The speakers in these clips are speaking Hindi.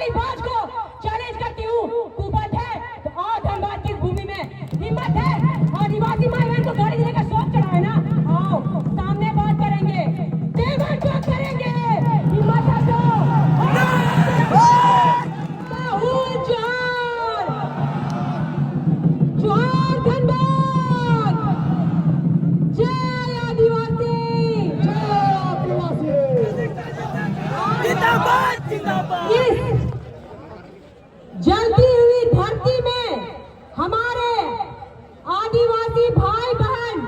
गालीबाज को चैलेंज करती हूँ। कुबत है तो आओ धनबाद की भूमि में, हिम्मत है आदिवासी माई बहन को गाली देने का शौक चढ़ा है ना, आओ सामने बात करेंगे, बात करेंगे, हिम्मत है तो जोहार धनबाद, जय आदिवासी, जिंदाबाद जिंदाबाद। इस जलती हुई धरती में हमारे आदिवासी भाई बहन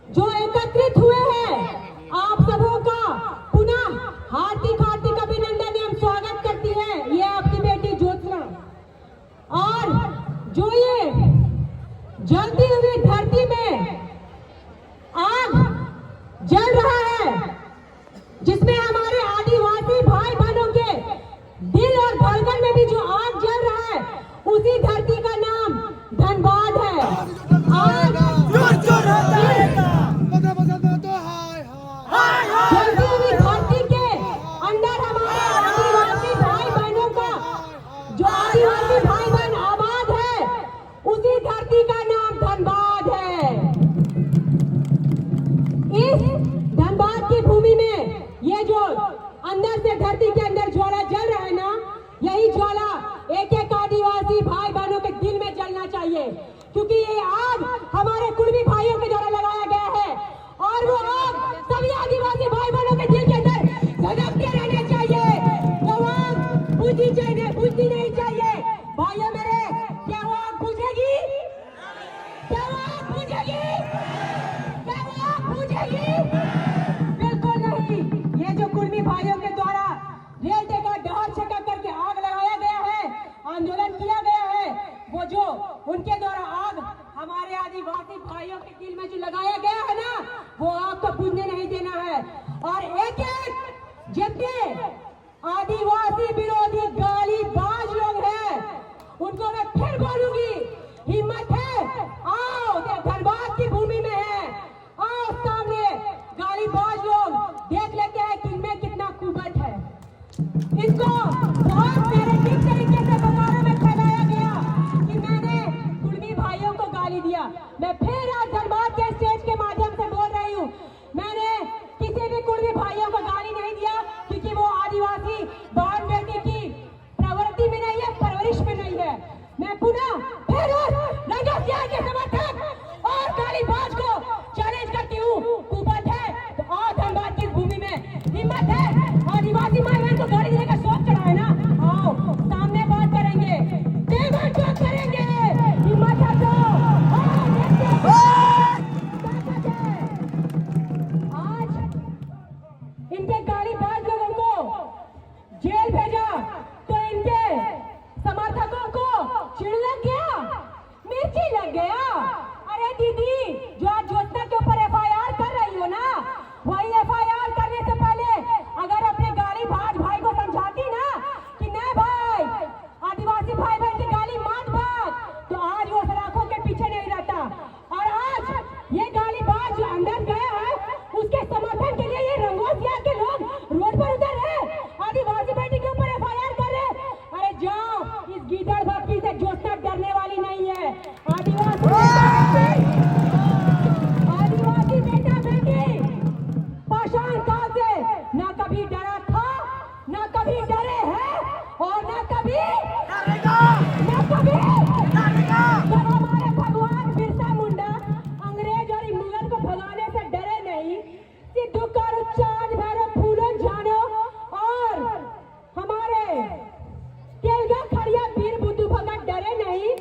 जो एकत्रित हुए हैं, आप सबों का पुनः हार्दिक हार्दिक अभिनंदन एवं स्वागत करती है ये आपकी बेटी ज्योत्सना। और जो ये जलती हुई धरती में आग जल रहा है, जिसमें हमारे आदिवासी भाई बहनों के दिल और धड़कन में भी जो आग जल रहा है, उसी धरती का नाम धनबाद है। आज जलती हुई धरती के अंदर हमारे आदिवासी भाई बहनों का, जो आदिवासी भाई बहन आबाद है, उसी धरती का नाम धनबाद है। इस धनबाद की भूमि में ये जो अंदर से धरती के अंदर ज्वाला जल रहा है ना, यही ज्वाला एक एक आदिवासी भाई बहनों के दिल में जलना चाहिए, क्योंकि ये आग हमारे कुर्मी भाइयों के द्वारा लगाया गया है और वो आग सभी आदिवासी भाई बहनों के दिल के अंदर धधकते रहने चाहिए। वो आग बुझनी नहीं चाहिए। भाइयों मेरे, क्या वो आग बुझेगी? क्या वो आग बुझेगी? क्या वो आग बुझेगी? बिल्कुल नहीं। ये जो कुर्मी भाइयों के द्वारा रेलवे का डहर छका करके आग लगाया गया है, आंदोलन किया गया है, वो जो उनके द्वारा आग हमारे आदिवासी भाइयों के दिल में जो लगाया गया है ना, वो आग को बुझने नहीं देना है। और एक एक जितने आदिवासी विरोधी गालीबाज लोग हैं, उनको मैं फिर बोलूंगी, हिम्मत है आओ, धनबाद की भूमि में है, आओ सामने गालीबाज लोग देख लेते हैं कि इनमें कितना कुबत है। इनको बहुत नैरेटिव तरीके से बंगालों में फैलाया गया कि मैंने कुर्मी भाइयों को गाली दिया। मैं फिर आज धनबाद के स्टेज के माध्यम से बोल रही हूँ, मैंने किसी भी कुर्मी भाइयों को गाली नहीं दिया, क्योंकि वो आदिवासी बहन बेटी की प्रवृत्ति में नहीं है, परवरिश में नहीं है। मैं पुनः फिर रंगसिया के समर्थक और गालीबाज को चैलेंज करती हूँ। कुबत है तो आओ धनबाद की भूमि में, हिम्मत है आदिवासी माई बहन को गाली देने का शौक चढ़ा है ना, आओ सामने बात करेंगे, बात करेंगे, हिम्मत है तो आज इनके गालीबाज लोगों को जेल भेजा तो इनके समर्थकों को चिढ़ लग गया, मिर्ची लग गया। अरे दीदी, जो आज ज्योत्सना के ऊपर एफआईआर कर रही हो ना, वही एफआईआर करने से पहले अगर अपने गालीबाज भाई को समझाती ना कि नहीं भाई, आदिवासी भाई बहन की गाली मत बात, तो आज वो सलाखों के पीछे नहीं रहता। और आज ये गालीबाज जो अंदर गया है, उसके समर्थन के लिए ये रंगोसिया के लोग रोड पर उतर रहे, आदिवासी बेटी के ऊपर एफआईआर कर रहे। अरे जाओ, इस गीदड़ भक्ति से ज्योत्सना डरने वाली नहीं है। आदिवासी बेटा बेटी पाषाण काल से ना कभी डरा था, ना कभी डरे हैं और ना कभी डरेगा, ना कभी डरेगा। जब हमारे भगवान बिरसा मुंडा अंग्रेज और मुगल को भगाने से डरे नहीं, सिद्धू कारू चांद भैरव फूलन जानो और हमारे तेलगा खड़िया वीर बुद्धू भगत डरे नहीं,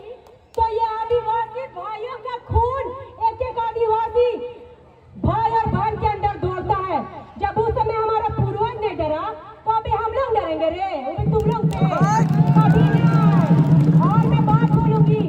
तो ये आदिवासी भाइयों का खून एक एक आदिवासी भाई और बहन के अंदर दौड़ता है। जब उस समय हमारा पूर्वज ने डरा, तो अभी हम लोग डरेंगे रे, अभी तुम लोग से कभी नहीं। और मैं बात बोलूंगी,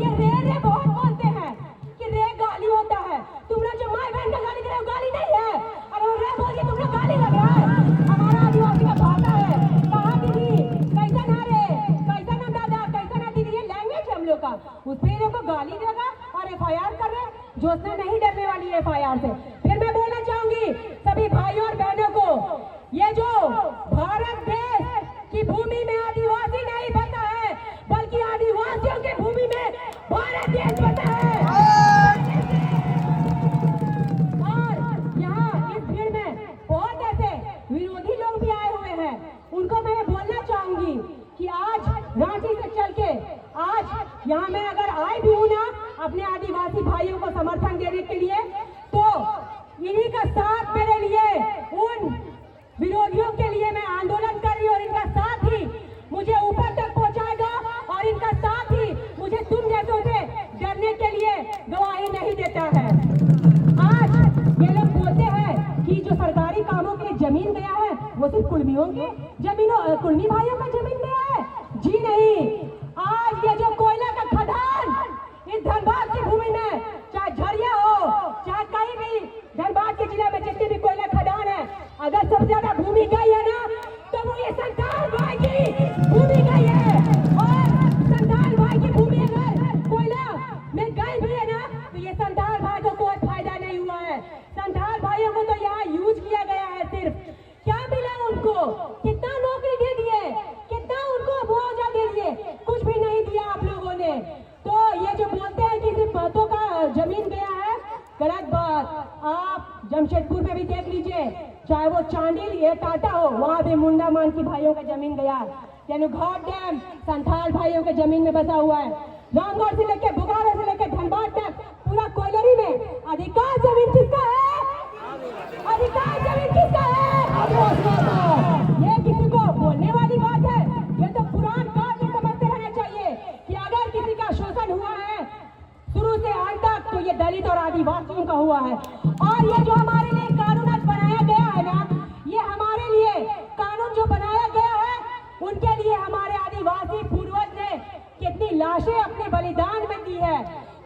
ये रे बहुत बोलते हैं कि रे गाली होता है, तुम लोग जो माई बहन का गाली दे रहे हो गाली नहीं है, अरे वो रे बोल के तुम लोग गाली लग रहा है। हमारा आदिवासी का भाषा है, कहा दीदी कैसा ना रे, कैसा ना दादा, कैसा ना दीदी, ये लैंग्वेज है हम लोग का। उस पर को गाली देगा और एफआईआर कर रहे, ज्योत्सना नहीं डरने वाली है एफआईआर से। फिर मैं बोलना चाहूंगी सभी भाइयों और बहनों को, ये जो भारत देश की भूमि में उनको मैं बोलना चाहूंगी कि आज रांची से चल के आज यहाँ मैं अगर आई भी हूँ ना अपने आदिवासी भाइयों को समर्थन देने के लिए, तो इन्हीं का साथ मेरे लिए उन विरोधियों के लिए मैं आंदोलन कर रही हूँ, और इनका साथ ही मुझे ऊपर तक पहुँचाएगा, और इनका साथ ही मुझे तुम जैसों से डरने के लिए गवाही नहीं देता है। आज ये लोग बोलते हैं कि जो सरकारी कामों के लिए जमीन गया है वो सिर्फ कुर्मियों की जमीनों, कुर्मी भाइयों का जमीन गया है। जी नहीं, आज ये जो कोयला का खदान इस धनबाद की भूमि में, चाहे झरिया हो चाहे कहीं भी धनबाद के जिले में जितनी भी कोयला खदान है, अगर सबसे ज्यादा भूमि गई है ना तो वो ये संताल भाई की भूमि गई है। और संताल भाई की भूमि अगर कोयला में गई भी है ना तो ये संताल भाई को कोई फायदा नहीं हुआ है। संताल भाइयों को तो यहाँ यूज किया गया है। सिर्फ क्या मिला उनको? कितना नौकरी दे दिए, कितना उनको मुआवजा दे दिए? कुछ भी नहीं दिया आप लोगों ने। तो ये जो बोलते हैं कि सिर्फ बातों का जमीन गया है, गलत बात। आप जमशेदपुर में भी देख लीजिए, चाहे वो चांडिल या टाटा हो, वहाँ भी मुंडा मान की भाइयों का जमीन गया। यानी घाट डैम संथाल भाइयों के जमीन में बसा हुआ है। रामगढ़ से लेकर बोकारो से लेकर धनबाद तक पूरा कोयलरी में अधिकांश जमीन किसका है? अधिकांश जमीन किसका है? ये किसी को बोलने वाली बात है? ये तो पुरान काल में समझते रहना चाहिए कि अगर किसी का शोषण हुआ है शुरू से अंत तक तो ये दलित और आदिवासियों का हुआ है। और ये जो हमारे लिए कानून आज बनाया गया है ना, ये हमारे लिए कानून जो बनाया गया है, उनके लिए हमारे आदिवासी पूर्वज ने कितनी लाशें अपने बलिदान में दी है,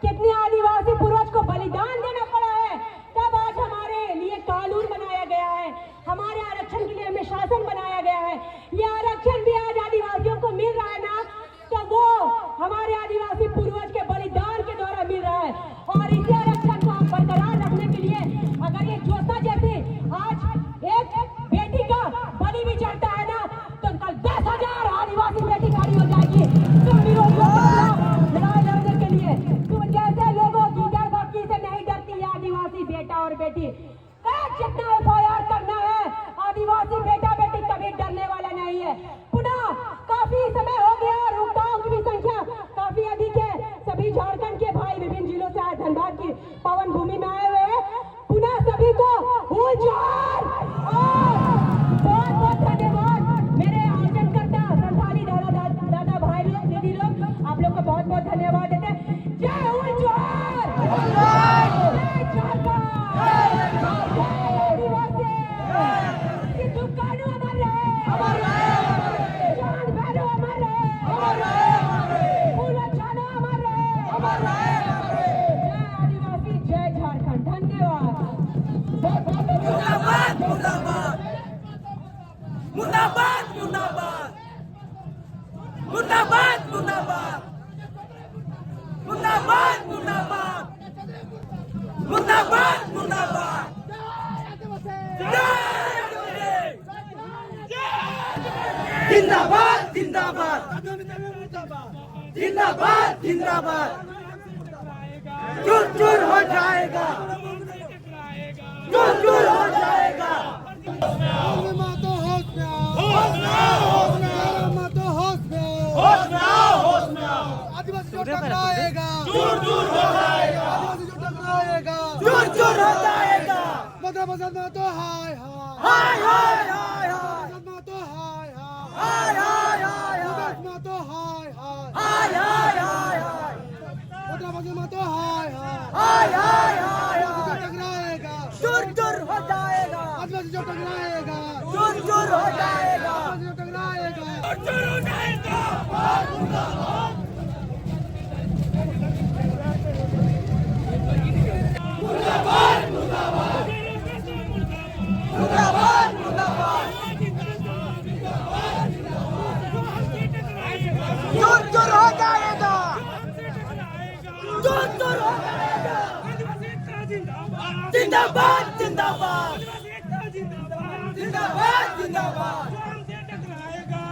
कितने आदिवासी पूर्वज को बलिदान देना पड़ा है, तब आज हमारे लिए कानून बनाया गया है, हमारे आरक्षण के लिए हमें शासन बनाया गया है। ये आरक्षण भी आज आदिवासियों को मिल रहा है ना, तो वो हमारे आदिवासी पूर्वज के बलिदान के द्वारा मिल रहा है। और इसी आरक्षण को हम बरकरार रखने के लिए अगर ये जोता जैसे आज एक बेटी का बलि भी चढ़ता है ना, तो कल 10,000 आदिवासी बेटी खड़ी हो जाएगी तुम विरोधियों के खिलाफ लड़ाई लड़ने के लिए। तुम जैसे लोगों की डर भक्ति से नहीं डरती है आदिवासी बेटा और बेटी। जितना एफआईआर करना है, आदिवासी बेटा बेटी कभी डरने वाला नहीं है। पुनः काफी समय हो गया, रुकताओं की भी संख्या काफी अधिक है। सभी झारखंड के भाई विभिन्न जिलों से आए धनबाद की पावन भूमि में आए हुए हैं। पुनः सभी को जोहार और बहुत बहुत धन्यवाद। मेरे आयोजनकर्ता संथाली दादा भाई लोग, दीदी लोग, आप लोग को बहुत बहुत धन्यवाद देते हैं। जय हुल जोहार, जय झारखंड, मुर्दाबाद मुर्दाबाद मुर्दाबाद मुर्दाबाद मुर्दाबाद मुर्दाबाद मुर्दाबाद मुर्दाबाद जिंदाबाद जिंदाबाद जिंदाबाद जिंदाबाद चूर चूर हो जाएगा, चूर चूर हो जाएगा। आदिवासी जो टकराएगा चूर चूर हो जाएगा, आदिवासी जो टकराएगा चूर चूर हो जाएगा। मदरसा में तो हाय हाय हाय हाय हाय, में तो हाय हाय हाय हाय हाय, में तो हाय हाय हाय हाय हाय, मदरसा में तो हाय हाय हाय हाय हाय। टकराएगा चूर चूर हो जाएगा, आदिवासी जो टकराएगा चूर चूर हो जाएगा, आदिवासी जो टकराएगा चूर चूर हो जाएगा। मुर्दाबाद मुर्दाबाद मुर्दाबाद मुर्दाबाद चूर चूर हो जाएगा, चूर चूर हो जाएगा। जिंदाबाद जिंदाबाद जिंदाबाद जिंदाबाद,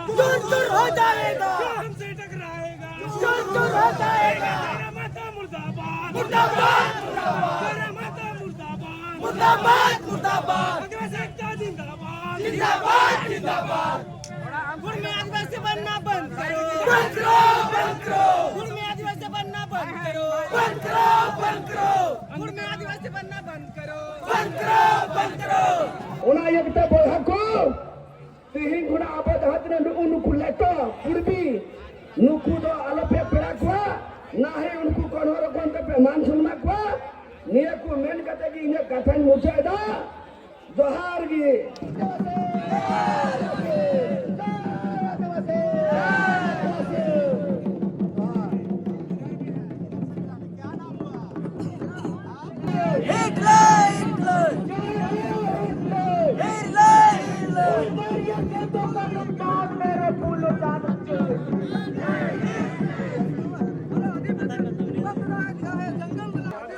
चूर चूर हो जाएगा, चूर चूर हो जाएगा। मुर्दाबाद मुर्दाबाद मुर्दाबाद मुर्दाबाद जिंदाबाद जिंदाबाद। बंद करो गुड़ में आदिवासी बनना बंद करो बंद करो गुड़ में आदिवासी बनना बंद करो बंद करो Una yang kita berhakku Tihin guna abad hati nuku leto Purbi Nuku do alape perakwa Nahe unku konhoro konte pe mansun makwa Niyaku men kata ki inya kathan mucayda Johar gi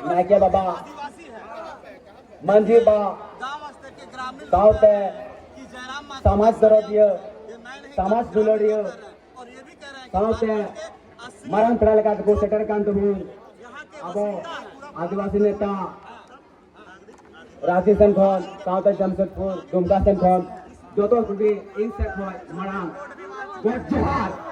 Naikya baba Manji ba Saute Samaj Darodia Samaj Dulodia Saute Maran Pralaka Go Setter Kantumun Abo Adivasi Neta Rashi Sen Khan Saute Jamshedpur Dumka Sen Khan Joto Kubi Insect Marang God Johar